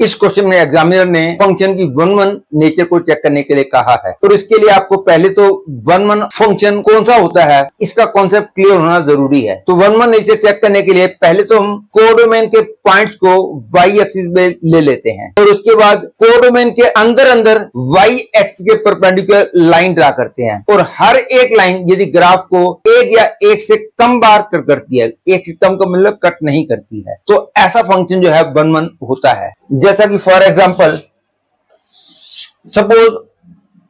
इस क्वेश्चन में एग्जामिनर ने फंक्शन की वन वन नेचर को चेक करने के लिए कहा है और इसके लिए आपको पहले तो वन वन फंक्शन कौन सा होता है इसका कॉन्सेप्ट क्लियर होना जरूरी है। तो वन वन नेचर चेक करने के लिए पहले तो हम कोडोमेन के पॉइंट्स को वाई एक्सिस में ले लेते हैं और उसके बाद कोडोमेन के अंदर अंदर वाई एक्सिस के परपेंडिकुलर लाइन ड्रा करते हैं और हर एक लाइन यदि ग्राफ को एक या एक से कम बार कट करती है, एक से कम का मतलब कट नहीं करती है, तो ऐसा फंक्शन जो है वन वन होता है। जैसा कि फॉर एग्जांपल सपोज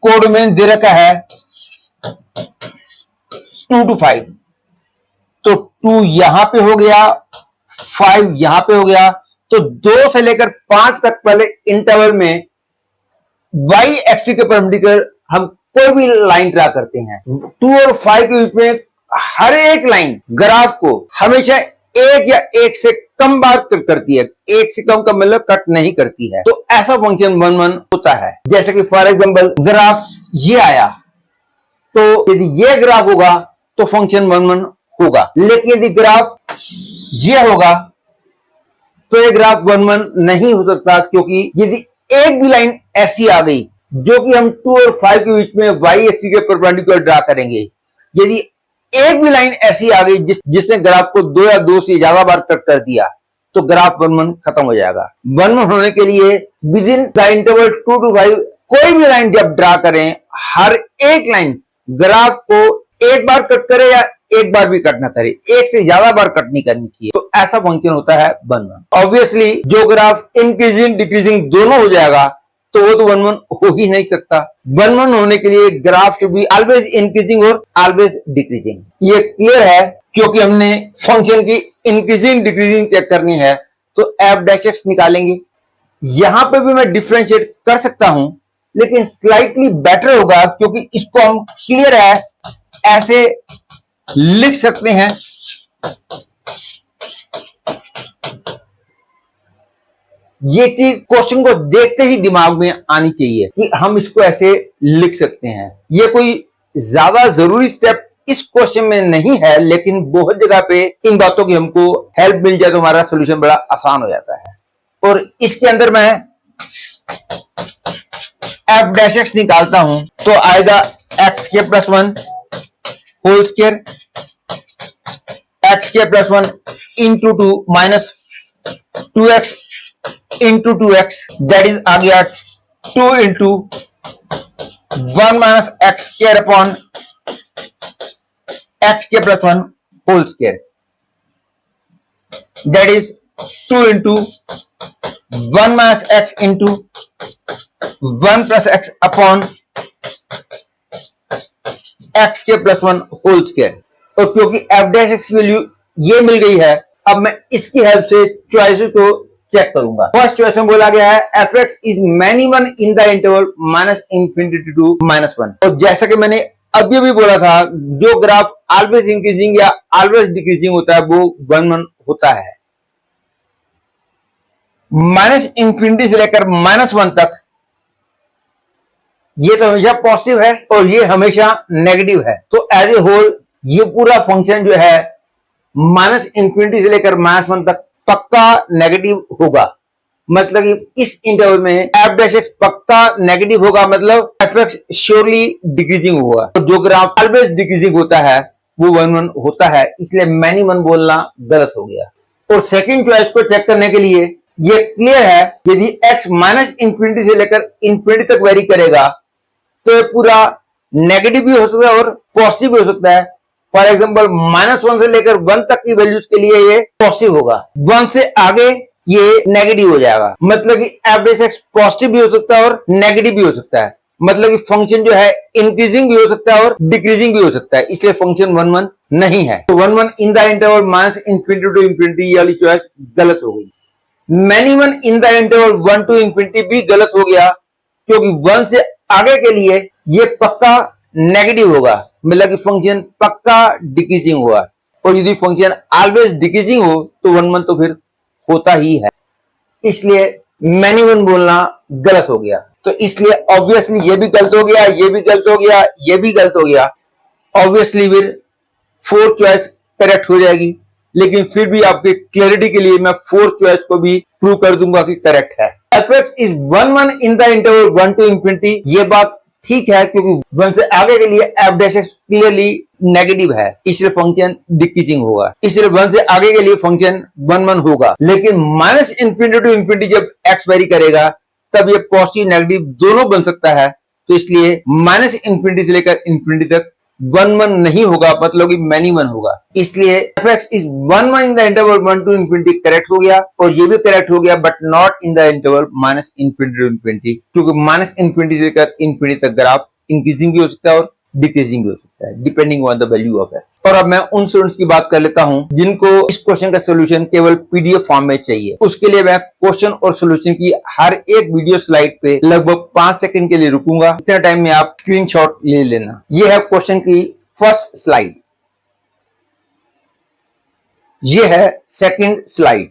कोडोमेन दे रखा है 2 to 5, तो 2 यहां पे हो गया, 5 यहां पे हो गया, तो 2 से लेकर 5 तक पहले इंटरवल में वाई एक्सिस के परपेंडिकुलर हम कोई भी लाइन ड्रा करते हैं। 2 और 5 के बीच में हर एक लाइन ग्राफ को हमेशा एक या एक से कम बार कट करती है, एक से कम का मतलब कट नहीं करती है, तो ऐसा फंक्शन वन वन होता है। जैसे कि फॉर एग्जांपल ग्राफ ये आया, तो यदि ये ग्राफ होगा तो फंक्शन वन वन होगा, लेकिन यदि ग्राफ ये होगा तो ये ग्राफ वन वन नहीं हो सकता, क्योंकि यदि एक भी लाइन ऐसी आ गई जो कि हम 2 और 5 के बीच में वाई एक्सिस के परपेंडिकुलर ड्रा करेंगे, यदि एक भी लाइन ऐसी आ गई जिसने ग्राफ को 2 या 2 से ज्यादा बार कट कर दिया, तो ग्राफ वन वन खत्म हो जाएगा। वन वन होने के लिए with in the interval 2 to 5 कोई भी लाइन जब ड्रा करें, हर एक लाइन ग्राफ को एक बार कट करे या एक बार भी कट ना करे, एक से ज्यादा बार कट नहीं करनी चाहिए, तो ऐसा फंक्शन होता है वन वन। ऑब्वियसली जो ग्राफ इंक्रीजिंग डिक्रीजिंग दोनों हो जाएगा तो वो तो वन वन हो ही नहीं सकता। वन वन होने के लिए graph should be always increasing और ऑलवेज डिक्रीजिंग। ये क्लियर है, क्योंकि हमने फंक्शन की इंक्रीजिंग डिक्रीजिंग चेक करनी है तो एफ डैश एक्स निकालेंगे। यहां पे भी मैं डिफरेंशिएट कर सकता हूं, लेकिन स्लाइटली बेटर होगा, क्योंकि इसको हम क्लियर है ऐसे लिख सकते हैं। ये चीज क्वेश्चन को देखते ही दिमाग में आनी चाहिए कि हम इसको ऐसे लिख सकते हैं। ये कोई ज्यादा जरूरी स्टेप इस क्वेश्चन में नहीं है, लेकिन बहुत जगह पे इन बातों की हमको हेल्प मिल जाए तो हमारा सोल्यूशन बड़ा आसान हो जाता है। और इसके अंदर मैं एफ डैश एक्स निकालता हूं तो आएगा एक्स के प्लस 1 होल स्क्वायर, एक्स के plus 1 into 2 minus 2x into 2x, that is आ गया 2 into 1 minus X square upon X के plus 1 whole square, that is 2 into 1 minus X into 1 plus X upon X के plus 1 whole square. और क्योंकि F dash X की value ये मिल गई है, अब मैं इसकी हेल्प से चॉइसेस को चेक करूंगा। फर्स्ट चॉइस में बोला गया है f x is minimum in the interval minus infinity to -1। और जैसा कि मैंने अभी भी बोला था, जो ग्राफ ऑलवेज इंक्रीजिंग या ऑलवेज डिक्रीजिंग होता है वो वन वन होता है। माइनस इंफिनिटी से लेकर -1 तक ये तो हमेशा पॉजिटिव है और ये हमेशा नेगेटिव है, तो एज ए होल ये पूरा फंक्शन जो है माइनस इंफिनिटी से लेकर -1 तक पक्का नेगेटिव होगा। मतलब कि इस इंटरवल में एफ डैश एक्स पक्का नेगेटिव होगा, मतलब एफ एक्स श्योरली डिक्रीजिंग होगा। तो जो ग्राफ ऑलवेज डिक्रीजिंग होता है वो वन वन होता है, इसलिए मैनी वन बोलना गलत हो गया। और सेकंड चॉइस को चेक करने के लिए ये क्लियर है, यदि एक्स माइनस इंफिनिटी से लेकर इंफिनिटी तक वेरी करेगा तो ये पूरा नेगेटिव भी हो सकता है और पॉजिटिव भी हो सकता है। फॉर एग्जांपल -1 से लेकर 1 तक की वैल्यूज के लिए ये पॉजिटिव होगा, 1 से आगे ये नेगेटिव हो जाएगा। मतलब कि एफ डैश एक्स पॉजिटिव भी हो सकता है और नेगेटिव भी हो सकता है, मतलब कि फंक्शन जो है इंक्रीजिंग भी हो सकता है और डिक्रीजिंग भी हो सकता है, इसलिए फंक्शन वन वन नहीं है। तो one one in the interval minus infinity to infinity वाली चॉइस गलत हो गई। Many one in the interval 1 to infinity भी गलत हो गया, क्योंकि 1 से आगे के लिए ये पक्का नेगेटिव होगा, मतलब कि फंक्शन पक्का डिक्रीजिंग हुआ। और यदि फंक्शन ऑलवेज डिक्रीजिंग हो तो वन वन तो फिर होता ही है, इसलिए मैनी वन बोलना गलत हो गया। तो इसलिए ऑब्वियसली ये भी गलत हो गया, ये भी गलत हो गया, ये भी गलत हो गया। ऑब्वियसली फिर फोर्थ चॉइस करेक्ट हो जाएगी, लेकिन फिर भी आपके क्लैरिटी के लिए मैं फोर्थ चॉइस को भी प्रूव कर दूंगा कि करेक्ट है। F x is 1 1 in the interval 1 to infinity, ये बात ठीक है क्योंकि 1 से आगे के लिए F dash x clearly negative है, इसलिए फंक्शन डिक्रीजिंग होगा, इसलिए 1 से आगे के लिए फंक्शन 1 1 होगा। लेकिन माइनस इंफिनिटी टू इंफिनिटी जब एक्स वेरी करेगा तब ये पॉजिटिव नेगेटिव दोनों बन सकता है, तो इसलिए माइनस इंफिनिटी से लेकर इंफिनिटी तक 1 1 नहीं होगा, मतलब कि मैनी 1 होगा। इसलिए f x is 1 1 in the interval 1 to infinity correct हो गया, और ये भी करेक्ट हो गया, but not in the interval minus infinity to infinity, क्योंकि माइनस इंफिनिटी से लेकर इंफिनिटी तक ग्राफ इंक्रीजिंग भी हो सकता है और डिक्रीजिंग भी हो सकता है, depending on the value of x. और अब मैं उन स्टूडेंट्स की बात कर लेता हूं जिनको इस क्वेश्चन का सोल्यूशन केवल पीडीएफ फॉर्म में चाहिए। उसके लिए मैं क्वेश्चन और सोल्यूशन की हर एक वीडियो स्लाइड पे लगभग 5 सेकंड के लिए रुकूंगा, इतने टाइम में आप स्क्रीनशॉट ले लेना। ये है क्वेश्चन की फर्स्ट स्लाइड, ये है सेकंड स्लाइड,